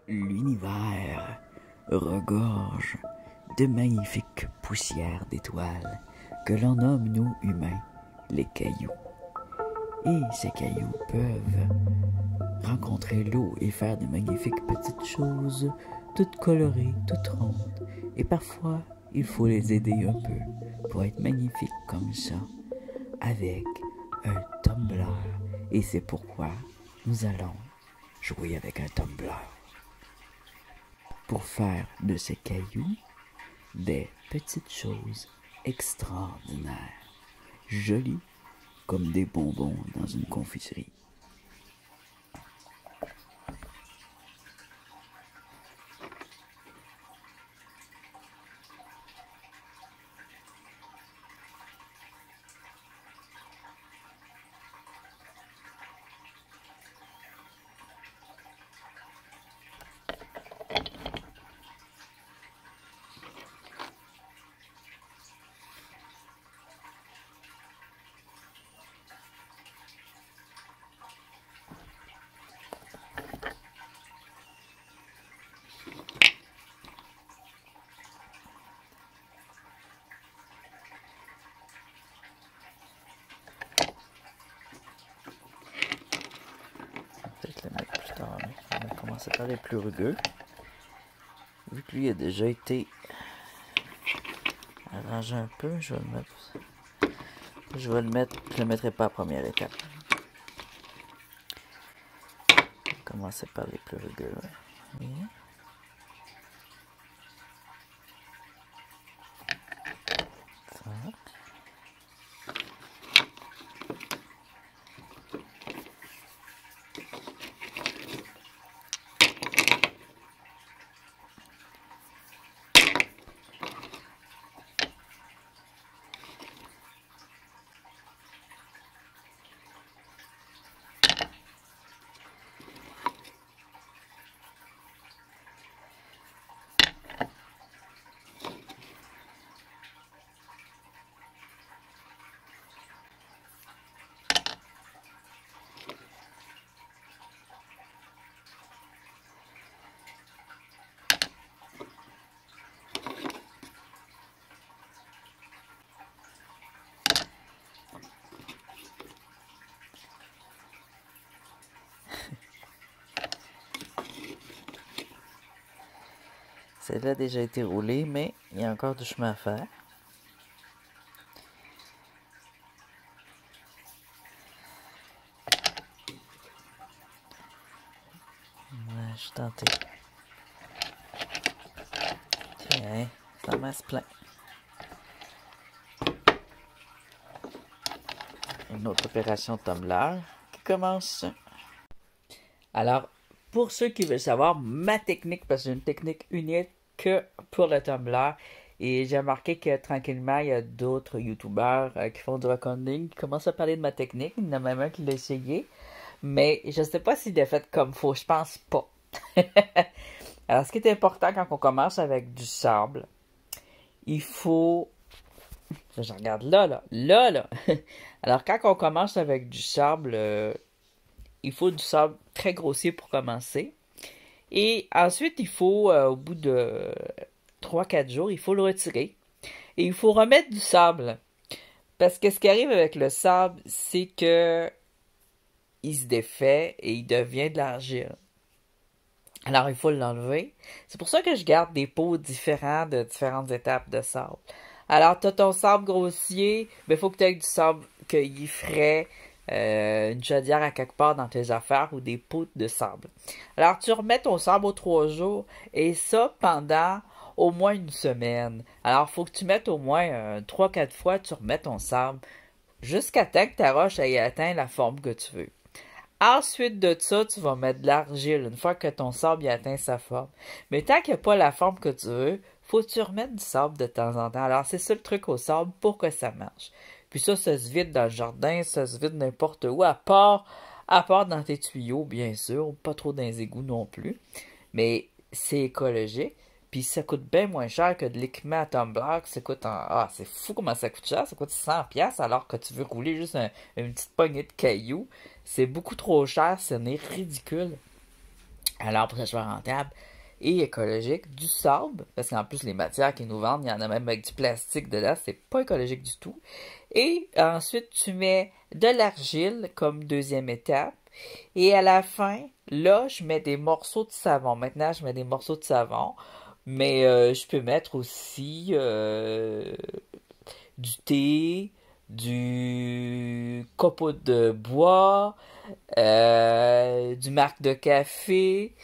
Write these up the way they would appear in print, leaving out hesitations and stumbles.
L'univers regorge de magnifiques poussières d'étoiles que l'on nomme, nous, humains, les cailloux. Et ces cailloux peuvent rencontrer l'eau et faire de magnifiques petites choses, toutes colorées, toutes rondes. Et parfois, il faut les aider un peu pour être magnifiques comme ça, avec un tumbler. Et c'est pourquoi nous allons jouer avec un tumbler. Pour faire de ces cailloux des petites choses extraordinaires, jolies comme des bonbons dans une confiserie. Peut-être le mettre plus tard, mais on va commencer par les plus rugueux. Vu que lui a déjà été arrangé un peu, je vais le mettre. Je le mettrai pas à première étape. On va commencer par les plus rugueux. Oui. Ça. Celle-là a déjà été roulée, mais il y a encore du chemin à faire. Ouais, je suis tenté. Tiens, ça masse plein. Une autre opération tumbler qui commence. Alors, pour ceux qui veulent savoir ma technique, parce que j'ai une technique unique que pour le tumbler, et j'ai remarqué que tranquillement, il y a d'autres youtubeurs qui font du recording qui commencent à parler de ma technique. Il y en a même un qui l'a essayé, mais je ne sais pas s'il est fait comme faut. Je pense pas. Alors, ce qui est important quand on commence avec du sable, il faut... Je regarde là. Alors, quand on commence avec du sable, il faut du sable très grossier pour commencer. Et ensuite, il faut, au bout de 3-4 jours, il faut le retirer. Et il faut remettre du sable. Parce que ce qui arrive avec le sable, c'est que il se défait et il devient de l'argile. Alors, il faut l'enlever. C'est pour ça que je garde des pots différents de différentes étapes de sable. Alors, tu as ton sable grossier, mais il faut que tu aies du sable cueilli frais, une chaudière à quelque part dans tes affaires ou des pots de sable. Alors, tu remets ton sable aux 3 jours et ça pendant au moins une semaine. Alors, il faut que tu mettes au moins 3-4 fois, tu remets ton sable jusqu'à temps que ta roche ait atteint la forme que tu veux. Ensuite de ça, tu vas mettre de l'argile une fois que ton sable a atteint sa forme. Mais tant qu'il n'y a pas la forme que tu veux, faut que tu remettes du sable de temps en temps. Alors, c'est ça le truc au sable pour que ça marche. Puis ça se vide dans le jardin, ça se vide n'importe où, à part dans tes tuyaux, bien sûr, pas trop dans les égouts non plus. Mais c'est écologique. Puis ça coûte bien moins cher que de l'équipement à tumbler. Ça coûte Ah, c'est fou comment ça coûte cher. Ça coûte 100$ alors que tu veux rouler juste une petite poignée de cailloux. C'est beaucoup trop cher, ce n'est ridicule. Alors, pour que ça soit rentable et écologique, du sable, parce qu'en plus, les matières qu'ils nous vendent, il y en a même avec du plastique dedans, c'est pas écologique du tout. Et ensuite, tu mets de l'argile comme deuxième étape. Et à la fin, là, je mets des morceaux de savon. Maintenant, je mets des morceaux de savon. Mais je peux mettre aussi du thé, du copeau de bois, du marc de café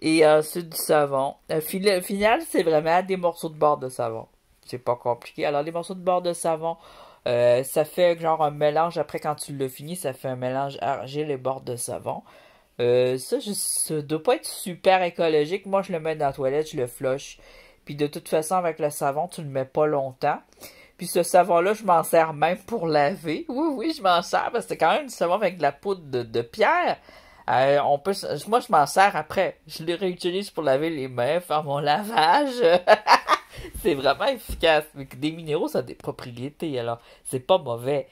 et ensuite du savon. Au final, c'est vraiment des morceaux de bord de savon. C'est pas compliqué. Alors, les morceaux de bord de savon, ça fait genre un mélange. Après, quand tu l'as fini, ça fait un mélange argile et bord de savon. Ça doit pas être super écologique. Moi, je le mets dans la toilette, je le flush. Puis de toute façon, avec le savon, tu le mets pas longtemps. Puis ce savon-là, je m'en sers même pour laver. Oui, oui, je m'en sers parce que c'est quand même du savon avec de la poudre de pierre. Moi, je m'en sers après. Je le réutilise pour laver les mains, faire mon lavage. C'est vraiment efficace. Des minéraux, ça a des propriétés, alors c'est pas mauvais.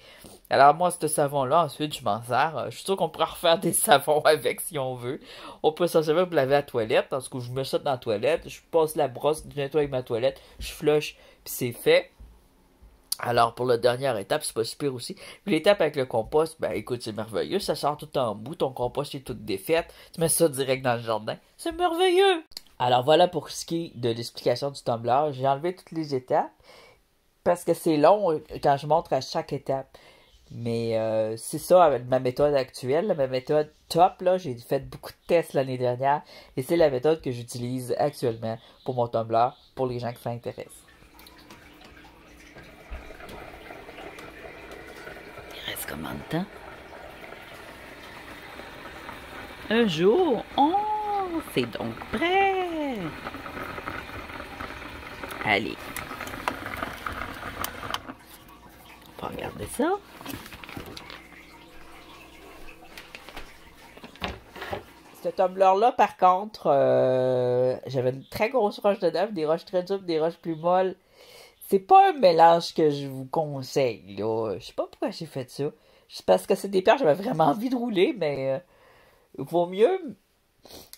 Alors moi, ce savon-là, ensuite, je m'en sers. Je suis sûr qu'on pourra refaire des savons avec si on veut. On peut s'en servir pour laver la toilette, parce que je mets ça dans la toilette, je passe la brosse, je nettoie ma toilette, je flush, puis c'est fait. Alors, pour la dernière étape, c'est pas super aussi. Puis l'étape avec le compost, ben écoute, c'est merveilleux. Ça sort tout en bout, ton compost est tout défait. Tu mets ça direct dans le jardin. C'est merveilleux! Alors voilà pour ce qui est de l'explication du tumbler. J'ai enlevé toutes les étapes parce que c'est long quand je montre à chaque étape. Mais c'est ça avec ma méthode actuelle, ma méthode top. Là, j'ai fait beaucoup de tests l'année dernière et c'est la méthode que j'utilise actuellement pour mon tumbler pour les gens qui s'intéressent. Il reste combien de temps? Un jour. Oh, c'est donc prêt. Allez. On va regarder ça. Ce tumbler-là, par contre, j'avais une très grosse roche dedans, des roches très dures, des roches plus molles. C'est pas un mélange que je vous conseille, là. Je sais pas pourquoi j'ai fait ça. C'est parce que c'est des pierres, j'avais vraiment envie de rouler, mais vaut mieux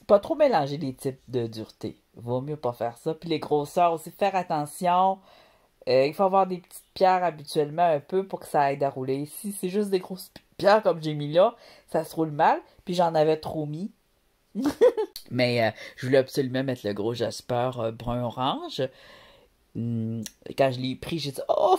pas trop mélanger les types de dureté. Vaut mieux pas faire ça. Puis les grosseurs aussi, faire attention. Il faut avoir des petites pierres habituellement un peu pour que ça aide à rouler. Si c'est juste des grosses pierres comme j'ai mis là, ça se roule mal. Puis j'en avais trop mis. Mais je voulais absolument mettre le gros Jasper brun-orange. Quand je l'ai pris, j'ai dit, oh,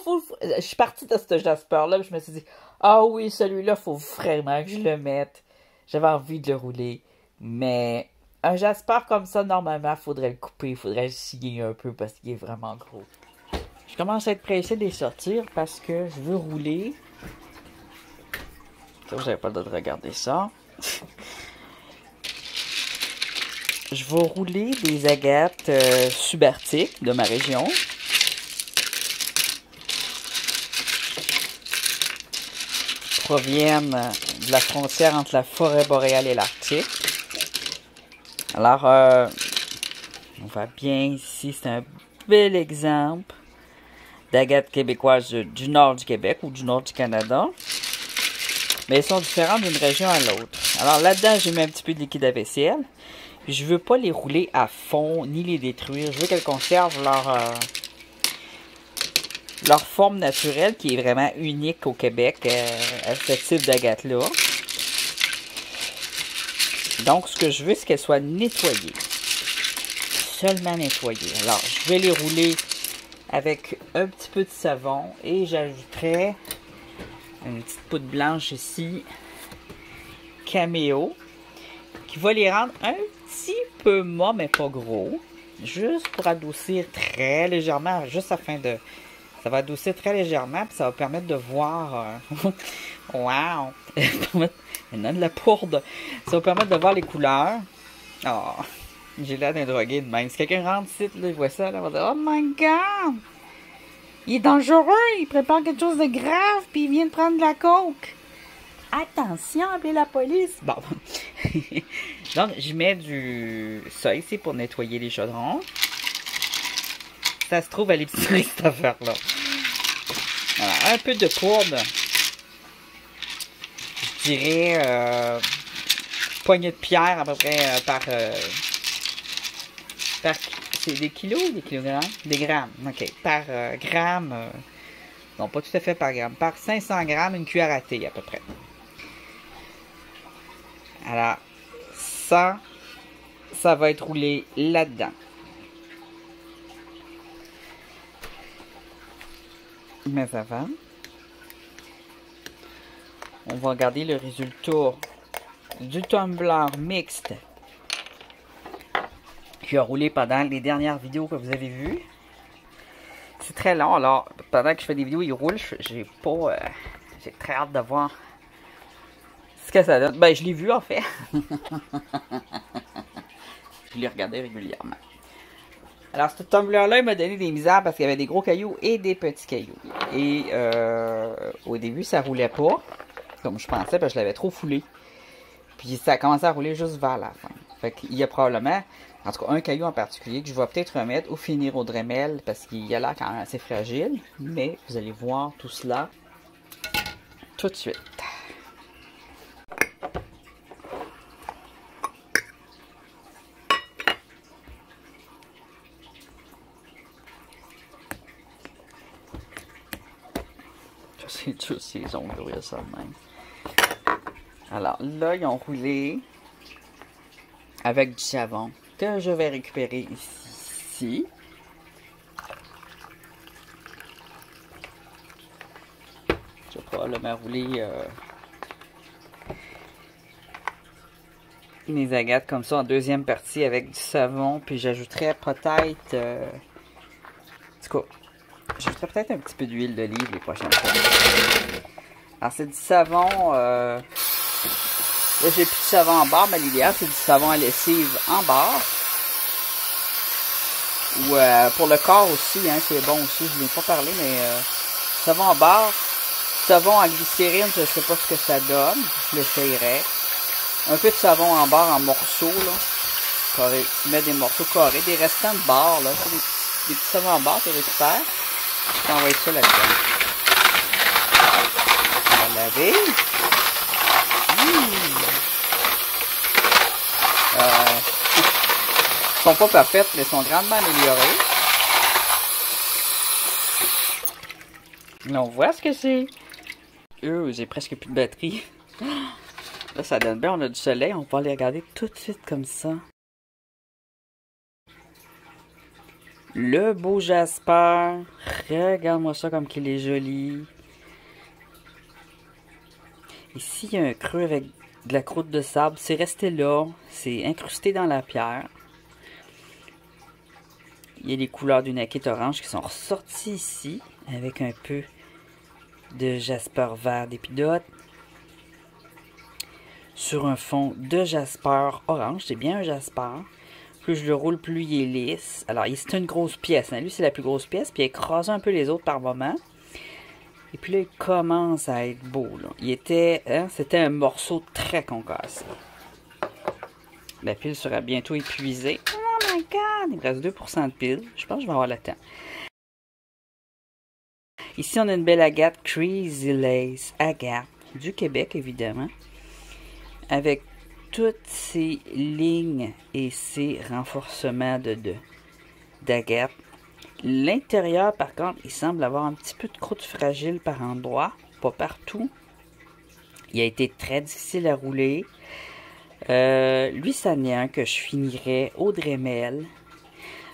je suis partie de ce Jasper-là. Je me suis dit, ah oui, celui-là, faut vraiment que je le mette. J'avais envie de le rouler. Mais un Jasper comme ça, normalement, il faudrait le couper. Il faudrait le scier un peu parce qu'il est vraiment gros. Je commence à être pressé de les sortir parce que je veux rouler. Ça, j'avais pas le droit de regarder ça. Je vais rouler des agates subarctiques de ma région. Proviennent de la frontière entre la forêt boréale et l'Arctique. Alors, on voit bien ici, c'est un bel exemple d'agates québécoises du nord du Québec ou du nord du Canada. Mais elles sont différentes d'une région à l'autre. Alors là-dedans, j'ai mis un petit peu de liquide à vaisselle. Puis je veux pas les rouler à fond, ni les détruire. Je veux qu'elles conservent leur forme naturelle, qui est vraiment unique au Québec, à ce type d'agate-là. Donc, ce que je veux, c'est qu'elles soient nettoyées. Seulement nettoyées. Alors, je vais les rouler avec un petit peu de savon et j'ajouterai une petite poudre blanche ici, Caméo, qui va les rendre un petit peu mat, mais pas gros. Juste pour adoucir très légèrement, juste afin de... Ça va adoucir très légèrement, puis ça va permettre de voir... Wow! Maintenant de la poudre. Ça va permettre de voir les couleurs. Oh, j'ai l'air d'un drogué de même. Si quelqu'un rentre ici, là, il voit ça, là, il va dire, oh my god! Il est dangereux! Il prépare quelque chose de grave, puis il vient de prendre de la coke! Attention, appelez la police! Bon. Donc, je mets ça ici pour nettoyer les chaudrons. Ça se trouve à l'épicerie, cette affaire-là. Voilà, un peu de poudre. Je dirais poignée de pierre à peu près par c'est des kilos ou des kilogrammes? Des grammes, ok. Par gramme, non pas tout à fait par gramme, par 500 grammes, une cuillère à thé à peu près. Alors, ça va être roulé là-dedans. Mais avant, on va regarder le résultat du tumbler mixte qui a roulé pendant les dernières vidéos que vous avez vues. C'est très long, alors pendant que je fais des vidéos, il roule. J'ai très hâte de voir ce que ça donne. Ben, je l'ai vu en fait. Je l'ai regardé régulièrement. Alors, ce tumbler-là, il m'a donné des misères parce qu'il y avait des gros cailloux et des petits cailloux. Et au début, ça roulait pas, comme je pensais, parce que je l'avais trop foulé. Puis ça a commencé à rouler juste vers la fin. Fait qu'il y a probablement, en tout cas, un caillou en particulier que je vais peut-être remettre ou finir au Dremel parce qu'il a l'air quand même assez fragile. Mais vous allez voir tout cela tout de suite. C'est tous ces ongles, ça de même. Alors là, ils ont roulé avec du savon que je vais récupérer ici. Je vais probablement rouler mes agates comme ça en deuxième partie avec du savon. Puis j'ajouterai peut-être... en tout cas, j'ajouterai peut-être un petit peu d'huile d'olive les prochaines fois. Alors c'est du savon... là j'ai plus de savon en barre, mais l'idéal c'est du savon à lessive en barre. Ou pour le corps aussi, hein, c'est bon aussi, je ne l'ai pas parlé, mais savon en barre, savon en glycérine, je ne sais pas ce que ça donne, je l'essayerai. Un peu de savon en barre en morceaux, là. Carré. Tu mets des morceaux carrés, des restants de barre, là. Des petits savons en barre, tu récupères. Tu t'envoies ça là-dedans. On va laver. Ils sont pas parfaites, mais ils sont grandement améliorées. Là, on voit ce que c'est. J'ai presque plus de batterie. Là, ça donne bien, on a du soleil, on va aller regarder tout de suite comme ça. Le beau Jasper. Regarde-moi ça comme qu'il est joli. Ici, il y a un creux avec de la croûte de sable. C'est resté là. C'est incrusté dans la pierre. Il y a les couleurs du naquette orange qui sont ressorties ici. Avec un peu de jasper vert d'épidote. Sur un fond de jasper orange. C'est bien un jasper. Plus je le roule, plus il est lisse. Alors, c'est une grosse pièce. Hein. Lui, c'est la plus grosse pièce. Puis il écrase un peu les autres par moment. Et puis là, il commence à être beau. Là. Il était, hein, c'était un morceau très concassé. La pile sera bientôt épuisée. Oh my god! Il me reste 2% de pile. Je pense que je vais avoir le temps. Ici, on a une belle agate Crazy Lace Agate du Québec, évidemment. Avec toutes ces lignes et ces renforcements d'agate. L'intérieur, par contre, il semble avoir un petit peu de croûte fragile par endroits, pas partout. Il a été très difficile à rouler. Lui, ça n'est un que je finirais au Dremel,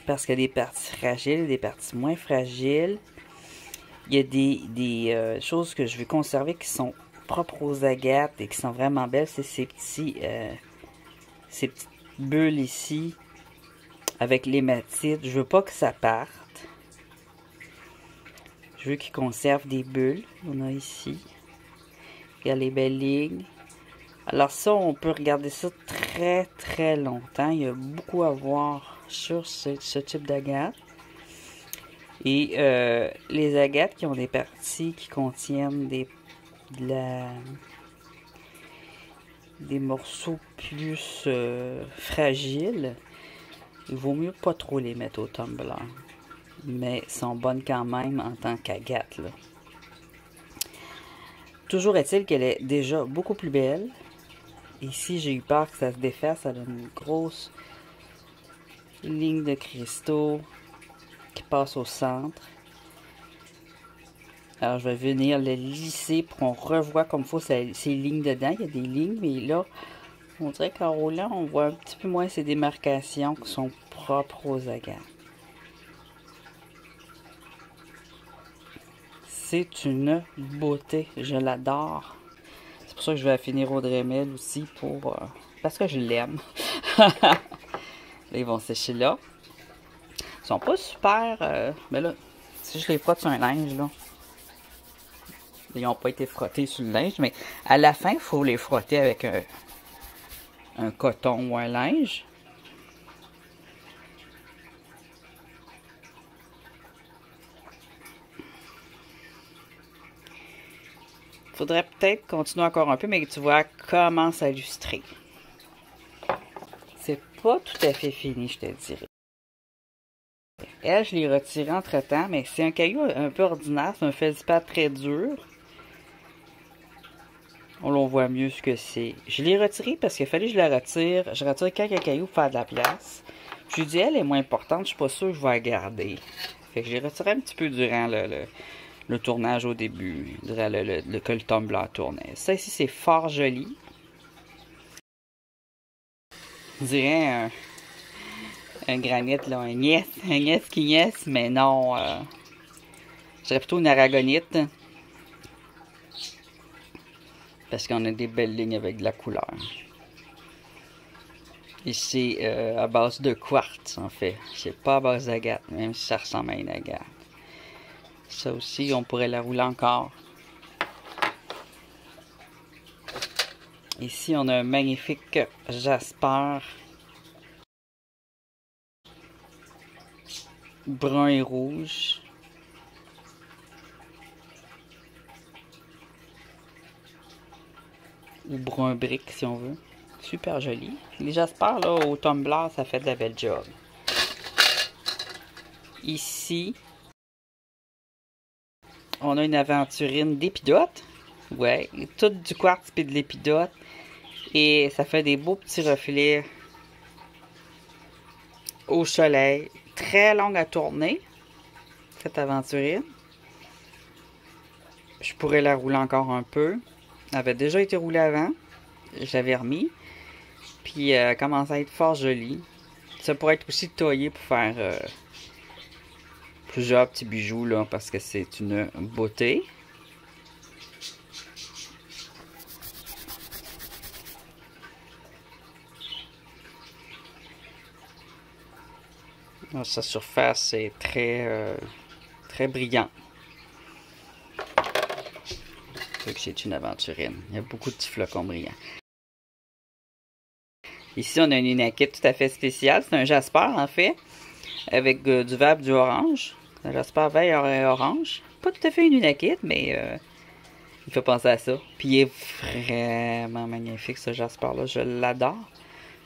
parce qu'il y a des parties fragiles et des parties moins fragiles. Il y a des choses que je veux conserver qui sont propres aux agates et qui sont vraiment belles. C'est ces petites bulles ici, avec l'hématite. Je veux pas que ça parte. Je veux qu'il conserve des bulles. On a ici. Regarde les belles lignes. Alors ça, on peut regarder ça très très longtemps. Il y a beaucoup à voir sur ce type d'agate. Et les agates qui ont des parties qui contiennent des morceaux plus fragiles, il vaut mieux pas trop les mettre au tumbler. Mais sont bonnes quand même en tant qu'agate. Toujours est-il qu'elle est déjà beaucoup plus belle. Ici, j'ai eu peur que ça se défasse. Ça donne une grosse ligne de cristaux qui passe au centre. Alors, je vais venir le lisser pour qu'on revoie comme il faut ces lignes dedans. Il y a des lignes, mais là, on dirait qu'en roulant, on voit un petit peu moins ces démarcations qui sont propres aux agates. C'est une beauté. Je l'adore. C'est pour ça que je vais finir au Dremel aussi pour... parce que je l'aime. Là, ils vont sécher là. Ils sont pas super... mais là, si je les frotte sur un linge, là... Ils n'ont pas été frottés sur le linge, mais à la fin, il faut les frotter avec un coton ou un linge. Il faudrait peut-être continuer encore un peu, mais tu vois, comment s'illustrer. C'est pas tout à fait fini, je te dirais. Elle, je l'ai retiré entre-temps, mais c'est un caillou un peu ordinaire, c'est un feldspath très dur. On voit mieux ce que c'est. Je l'ai retiré parce qu'il fallait que je la retire. Je retire quelques cailloux pour faire de la place. Je lui dis, elle est moins importante, je suis pas sûr que je vais la garder. Fait que j'ai retiré un petit peu durant le tournage au début, durant que le tumbler tournait. Ça ici, c'est fort joli. On dirait un granit, là, un niès qui niès, mais non. Je dirais plutôt une aragonite. Parce qu'on a des belles lignes avec de la couleur. Ici, à base de quartz, en fait. C'est pas à base d'agate, même si ça ressemble à une agate. Ça aussi, on pourrait la rouler encore. Ici, on a un magnifique jasper. Brun et rouge. Ou brun brique, si on veut. Super joli. Les jaspers, là, au tumbler, ça fait de la belle job. Ici, on a une aventurine d'épidote. Ouais, tout du quartz et de l'épidote. Et ça fait des beaux petits reflets au soleil. Très longue à tourner, cette aventurine. Je pourrais la rouler encore un peu. Elle avait déjà été roulée avant. Je l'avais remis. Puis elle commence à être fort jolie. Ça pourrait être aussi taillé pour faire plusieurs petits bijoux, là, parce que c'est une beauté. Alors, sa surface est très brillant. C'est une aventurine. Il y a beaucoup de petits flocons brillants. Ici, on a une unakite tout à fait spéciale. C'est un jasper, en fait, avec du vert, du orange. Un jasper vert et orange. Pas tout à fait une unakite, mais il fait penser à ça. Puis il est vraiment magnifique, ce jasper-là. Je l'adore.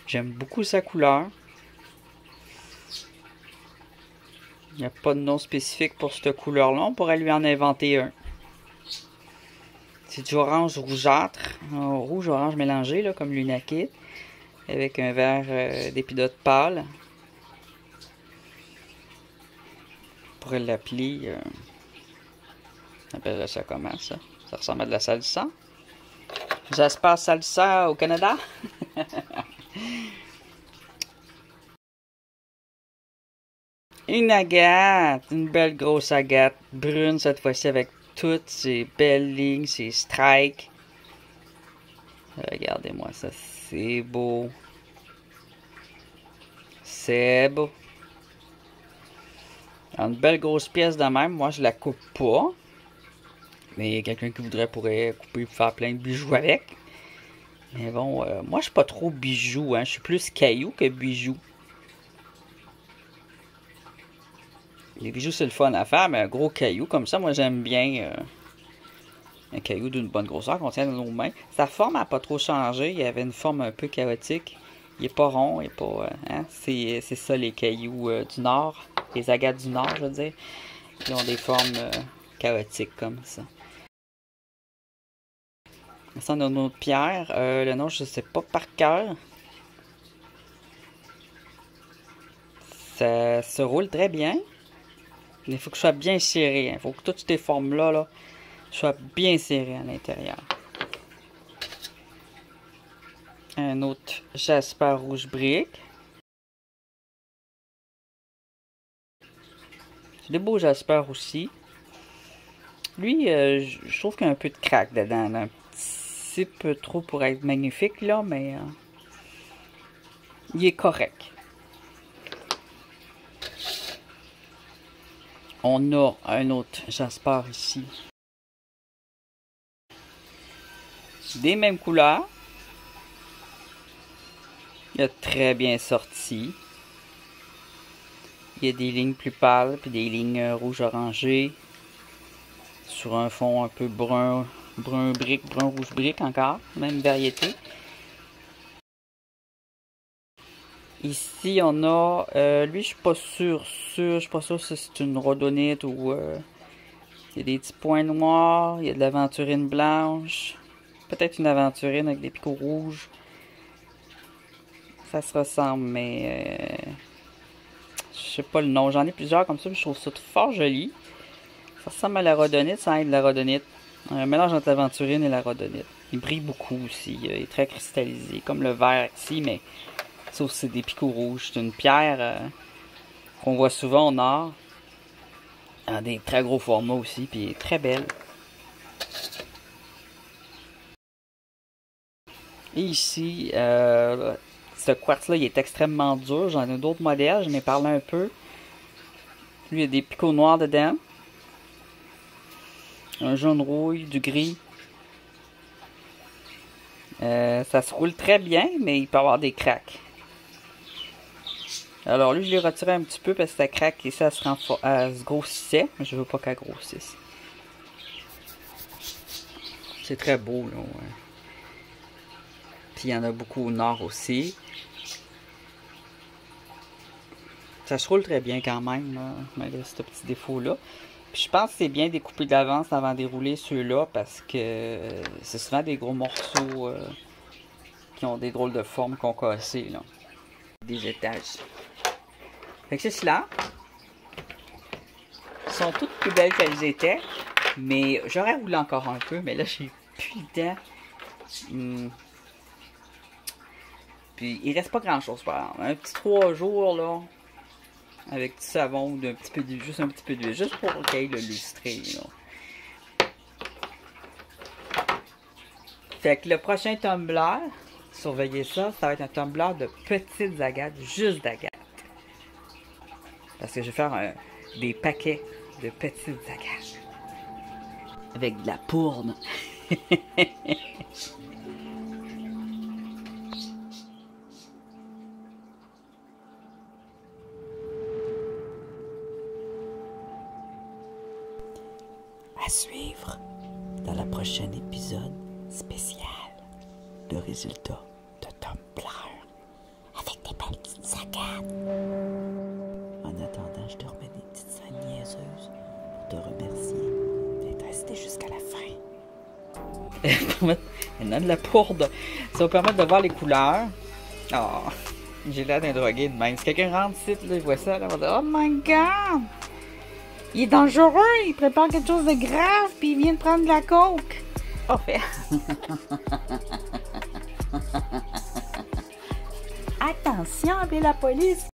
J'aime beaucoup sa couleur. Il n'y a pas de nom spécifique pour cette couleur-là. On pourrait lui en inventer un. C'est du orange rougeâtre. Rouge-orange mélangé, là, comme l'unakite. Avec un vert d'épidote pâle. On pourrait l'appeler... on appelle ça comment, ça? Ça ressemble à de la salsa. Jasper salsa au Canada. Une agate. Une belle grosse agate. Brune cette fois-ci avec toutes ces belles lignes, ces strikes. Regardez-moi ça. C'est beau. C'est beau. Alors, une belle grosse pièce de même. Moi, je la coupe pas. Mais quelqu'un qui voudrait pourrait couper pour faire plein de bijoux avec. Mais bon, moi, je suis pas trop bijoux. Hein. Je suis plus caillou que bijoux. Les bijoux, c'est le fun à faire, mais un gros caillou comme ça, moi, j'aime bien un caillou d'une bonne grosseur qu'on tient dans nos mains. Sa forme n'a pas trop changé. Il y avait une forme un peu chaotique. Il n'est pas rond, il est pas... hein? C'est ça, les cailloux du Nord. Les agates du Nord, je veux dire. Ils ont des formes chaotiques comme ça. Ça, on a une autre pierre. Le nom, je ne sais pas par cœur. Ça se roule très bien. Mais il faut que je sois bien serré. Il faut que toutes ces formes-là soient bien serrées à l'intérieur. Un autre jasper rouge brique. C'est des beaux jaspers aussi. Lui, je trouve qu'il y a un peu de crack dedans. Là. Un petit peu trop pour être magnifique, là, mais il est correct. On a un autre jasper ici. Des mêmes couleurs. Il a très bien sorti. Il y a des lignes plus pâles, puis des lignes rouge-orangé. Sur un fond un peu brun brique, brun-rouge brique encore. Même variété. Ici, on a... lui, je suis pas sûr. Je suis pas sûr si c'est une rhodonite ou... il y a des petits points noirs. Il y a de l'aventurine blanche. Peut-être une aventurine avec des picots rouges. Ça se ressemble, mais... je sais pas le nom. J'en ai plusieurs comme ça, mais je trouve ça fort joli. Ça ressemble à la rhodonite, ça aide la rhodonite. Un mélange entre l'aventurine et la rhodonite. Il brille beaucoup aussi. Il est très cristallisé, comme le vert ici, mais... sauf que c'est des picots rouges. C'est une pierre qu'on voit souvent au nord. Elle a des très gros formats aussi, puis elle est très belle. Et ici, ce quartz-là, il est extrêmement dur. J'en ai d'autres modèles, j'en ai parlé un peu. Lui, il y a des picots noirs dedans. Un jaune rouille, du gris. Ça se roule très bien, mais il peut avoir des cracks. Alors lui, je l'ai retiré un petit peu parce que ça craque et ça se grossissait. Mais je veux pas qu'elle grossisse. C'est très beau, là. Ouais. Puis il y en a beaucoup au nord aussi. Ça se roule très bien quand même, là, malgré ce petit défaut-là. Puis je pense que c'est bien découpé d'avance avant de dérouler ceux-là parce que c'est souvent des gros morceaux qui ont des drôles de formes concassées, là. Des étages. Fait que c'est cela. Ils sont toutes plus belles qu'elles étaient. Mais j'aurais voulu encore un peu. Mais là, j'ai plus le temps. Puis il reste pas grand chose par exemple. Un petit 3 jours là. Avec du savon ou d'un petit peu d'huile. Juste un petit peu d'huile. Juste pour qu'il y ait le lustré là. Fait que le prochain tumbler, surveillez ça, ça va être un tumbler de petites agates. Juste d'agates. Parce que je vais faire des paquets de petites agates. Avec de la poudre. À suivre dans le prochain épisode spécial. Le résultat de tumbler. Avec des belles petites agates. En attendant, je te remets des petites scènes niaiseuses pour te remercier d'être resté jusqu'à la fin. Elle a de la poudre. Ça va permettre de voir les couleurs. Oh, j'ai l'air d'un drogué de même. Si quelqu'un rentre ici, là, il voit ça, là, on va dire « Oh my God! Il est dangereux! Il prépare quelque chose de grave, puis il vient de prendre de la coke! » Oh, fait. Attention, appelez la police!